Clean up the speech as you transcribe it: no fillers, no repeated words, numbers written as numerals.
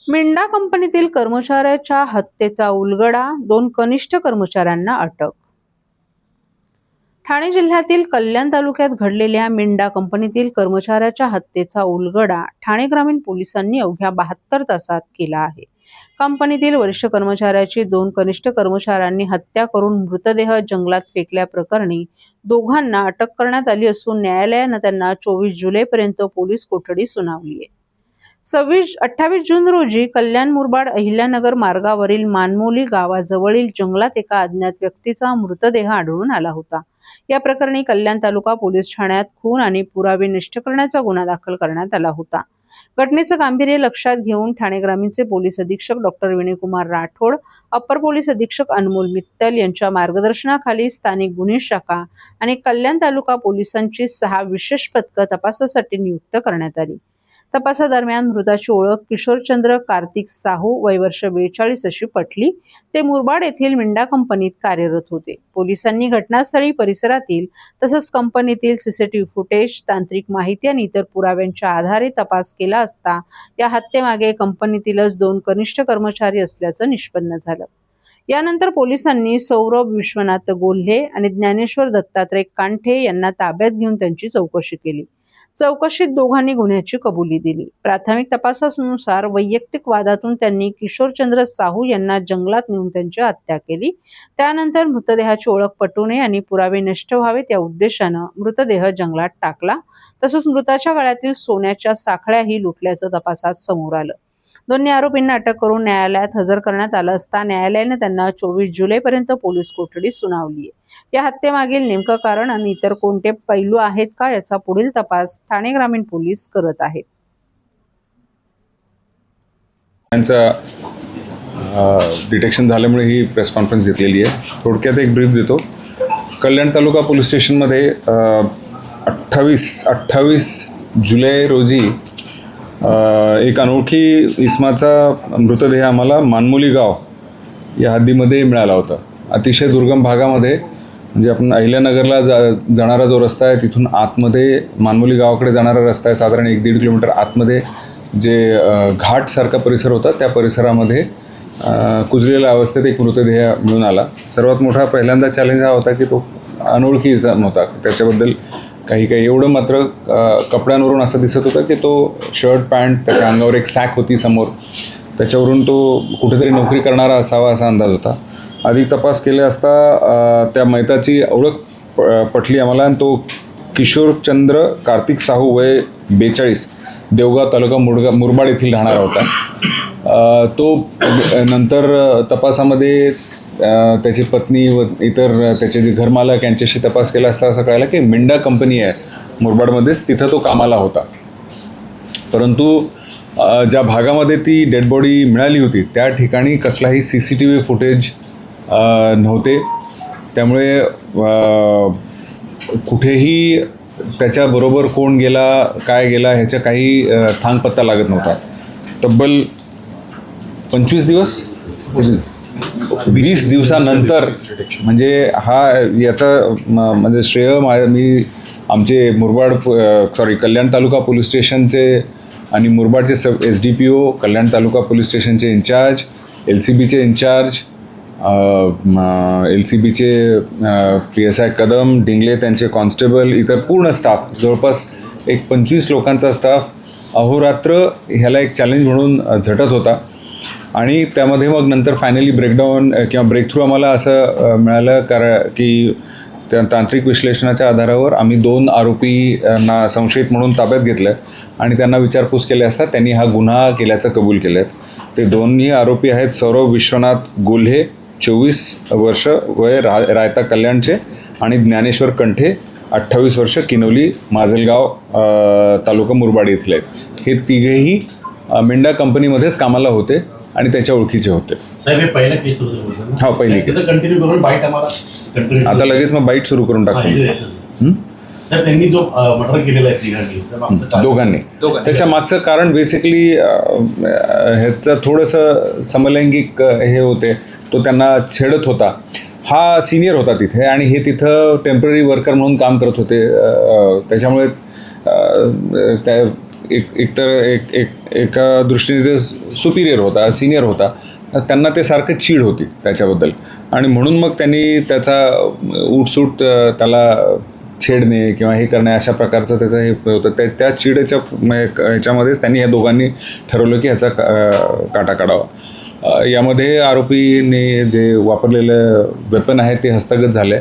मिंडा कंपनीतील कर्मचाऱ्याच्या हत्येचा उलगडा, 2 कनिष्ठ कर्मचाऱ्यांना अटक. ठाणे जिल्ह्यातील कल्याण तालुक्यात घडलेल्या मिंडा कंपनीतील कर्मचाऱ्याच्या हत्येचा उलगडा ठाणे ग्रामीण पोलिसांनी अवघ्या 72 तासात केला आहे. कंपनीतील वरिष्ठ कर्मचाऱ्याची 2 कनिष्ठ कर्मचाऱ्यांनी हत्या करून मृतदेह जंगलात फेकल्याप्रकरणी दोघांना अटक करण्यात आली असून न्यायालयानं त्यांना 24 जुलैपर्यंत पोलीस कोठडी सुनावली आहे. 28 जून रोजी कल्याण मुरबाड अहिल्यानगर मार्गावरील मानमोली गावाजवळील जंगलात एका अज्ञात व्यक्तीचा मृतदेह आढळून आला होता. या प्रकरणी कल्याण तालुका पोलीस ठाण्यात खून आणि पुरावे नष्ट करण्याचा गुन्हा दाखल करण्यात आला होता. घटनेचं गांभीर्य लक्षात घेऊन ठाणे ग्रामीणचे पोलीस अधीक्षक doctor Vinaykumar Rathod, upper police अधीक्षक अनमोल मित्तल यांच्या मार्गदर्शनाखाली स्थानिक गुन्हे शाखा आणि कल्याण तालुका पोलिसांची 6 विशेष पथकं तपासासाठी नियुक्त करण्यात आली. तपासादरम्यान मृताची ओळख किशोरचंद्र कार्तिक साहू, वय वर्ष 42 अशी पटली. ते मुरबाड येथील मिंडा कंपनीत कार्यरत होते. पोलिसांनी घटनास्थळी, परिसरातील तसंच कंपनीतील सीसीटीव्ही फुटेज, तांत्रिक माहिती आणि इतर पुराव्यांच्या आधारे तपास केला असता या हत्येमागे कंपनीतीलच 2 कनिष्ठ कर्मचारी असल्याचं निष्पन्न झालं. यानंतर पोलिसांनी सौरभ विश्वनाथ गोल्हे आणि ज्ञानेश्वर दत्तात्रय कांठे यांना ताब्यात घेऊन त्यांची चौकशी केली. चौकशीत दोघांनी गुन्ह्याची कबुली दिली. प्राथमिक तपासानुसार वैयक्तिक वादातून त्यांनी किशोरचंद्र साहू यांना जंगलात नेऊन त्यांची हत्या केली. त्यानंतर मृतदेहाची ओळख पटू नये आणि पुरावे नष्ट व्हावेत या उद्देशानं मृतदेह जंगलात टाकला. तसंच मृताच्या गळ्यातील सोन्याच्या साखळ्याही लुटल्याचं तपासात समोर आलं. दोन्ही आरोपींना अटक करून न्यायालयात हजर करण्यात आलं असता न्यायालयाने त्यांना 24 जुलैपर्यंत पोलीस कोठडी सुनावली आहे. या हत्येमागील नेमकं कारण आणि इतर कोणते पैलू आहेत का याचा पुढील तपास ठाणे ग्रामीण पोलीस करत आहेत. डिटेक्शन झाल्यामुळे ही प्रेस कॉन्फरन्स घेतलेली आहे. थोडक्यात एक ब्रीफ देतो. कल्याण तालुका पोलीस स्टेशनमध्ये 28 जुलै रोजी एक अनोळखी इसमाचा मृतदेह आम्हाला मानमोली गाव या हद्दीमध्ये मिळाला होता. अतिशय दुर्गम भागामध्ये, म्हणजे आपण अहिल्यानगरला जाणारा जो रस्ता आहे तिथून आतमध्ये मानमोली गावाकडे जाणारा रस्ता आहे, साधारण 1-1.5 किलोमीटर आतमध्ये जे घाटसारखा परिसर होता त्या परिसरामध्ये कुजलेल्या अवस्थेत एक मृतदेह मिळून आला. सर्वात मोठा पहिल्यांदा चॅलेंज हा होता की तो अनोळखी इसम होता. त्याच्याबद्दल काही एवढं मात्र कपड्यांवरून असं दिसत होतं की तो शर्ट पॅन्ट, त्याच्या अंगावर एक सॅक होती समोर, त्याच्यावरून तो कुठेतरी नोकरी करणारा असावा असा अंदाज होता. अधिक तपास केले असता त्या मैताची ओळख पटली आम्हाला आणि तो किशोरचंद्र कार्तिक साहू, वय 42, देवगाव तालुका मुरबाड येथील राहणारा होता. तो नंतर तपासामध्ये त्याची पत्नी व इतर त्याचे जे घरमालक यांच्याशी तपास केला असता असं कळालं की मिंडा कंपनी आहे मुरबाडमध्येच, तिथं तो कामाला होता. परंतु ज्या भागामध्ये ती डेड बॉडी मिळाली होती त्या ठिकाणी कसलाही CCTV फुटेज नव्हते. त्यामुळे कुठेही त्याच्याबरोबर कोण गेला, काय गेला ह्याचा काही थांगपत्ता लागत नव्हता. तब्बल 20 दिवसानंतर, म्हणजे याचा म्हणजे श्रेय मी आमचे कल्याण तालुका पोलीस स्टेशनचे आणि मुरबाडचे SDPO, कल्याण तालुका पोलीस स्टेशनचे इन्चार्ज, LCBचे इन्चार्ज, LCBचे PSI कदम, डिंगले त्यांचे कॉन्स्टेबल, इतर पूर्ण स्टाफ, जवळपास एक 25 लोकांचा स्टाफ अहोरात्र ह्याला एक चॅलेंज म्हणून झटत होता. आणि त्यामध्ये मग नंतर फायनली ब्रेकडाऊन किंवा ब्रेकथ्रू आम्हाला असं मिळालं की त्या तांत्रिक विश्लेषणाच्या आधारावर आम्ही 2 आरोपींना संशयित म्हणून ताब्यात घेतलं आणि त्यांना विचारपूस केली असता त्यांनी हा गुन्हा केल्याचं कबूल केलं आहे. ते दोन्ही आरोपी आहेत सौरभ विश्वनाथ गोल्हे, 24 वर्ष, वय रायता कल्याणचे, आणि ज्ञानेश्वर कंठे, 28 वर्ष, किनवली माजलगाव तालुका मुरबाड इथले. हे तिघेही मिंडा कंपनीमध्येच कामाला होते आणि त्याच्या ओळखीचे होते. हा, पहिली केस. आता लगेच मग बाईट सुरू करून टाकतो. दोघांनी. त्याच्या मागचं कारण बेसिकली ह्याचं थोडंसं समलैंगिक हे होते. तो त्यांना छेडत होता. हा सिनियर होता तिथे आणि हे तिथं टेम्पररी वर्कर म्हणून काम करत होते. त्याच्यामुळे एका दृष्टीने ते सुपिरियर होता, सिनियर होता. त्यांना ते सारखं चीड होती त्याच्याबद्दल आणि म्हणून मग त्यांनी त्याचा उठसूट त्याला छेडणे किंवा हे करणे अशा प्रकारचं त्याचं हे होतं. त्या चिडेच्या ह्याच्यामध्येच त्यांनी या दोघांनी ठरवलं की ह्याचा काटा काढावा. यामध्ये आरोपीने जे वापरलेलं वेपन आहे ते हस्तगत झालं.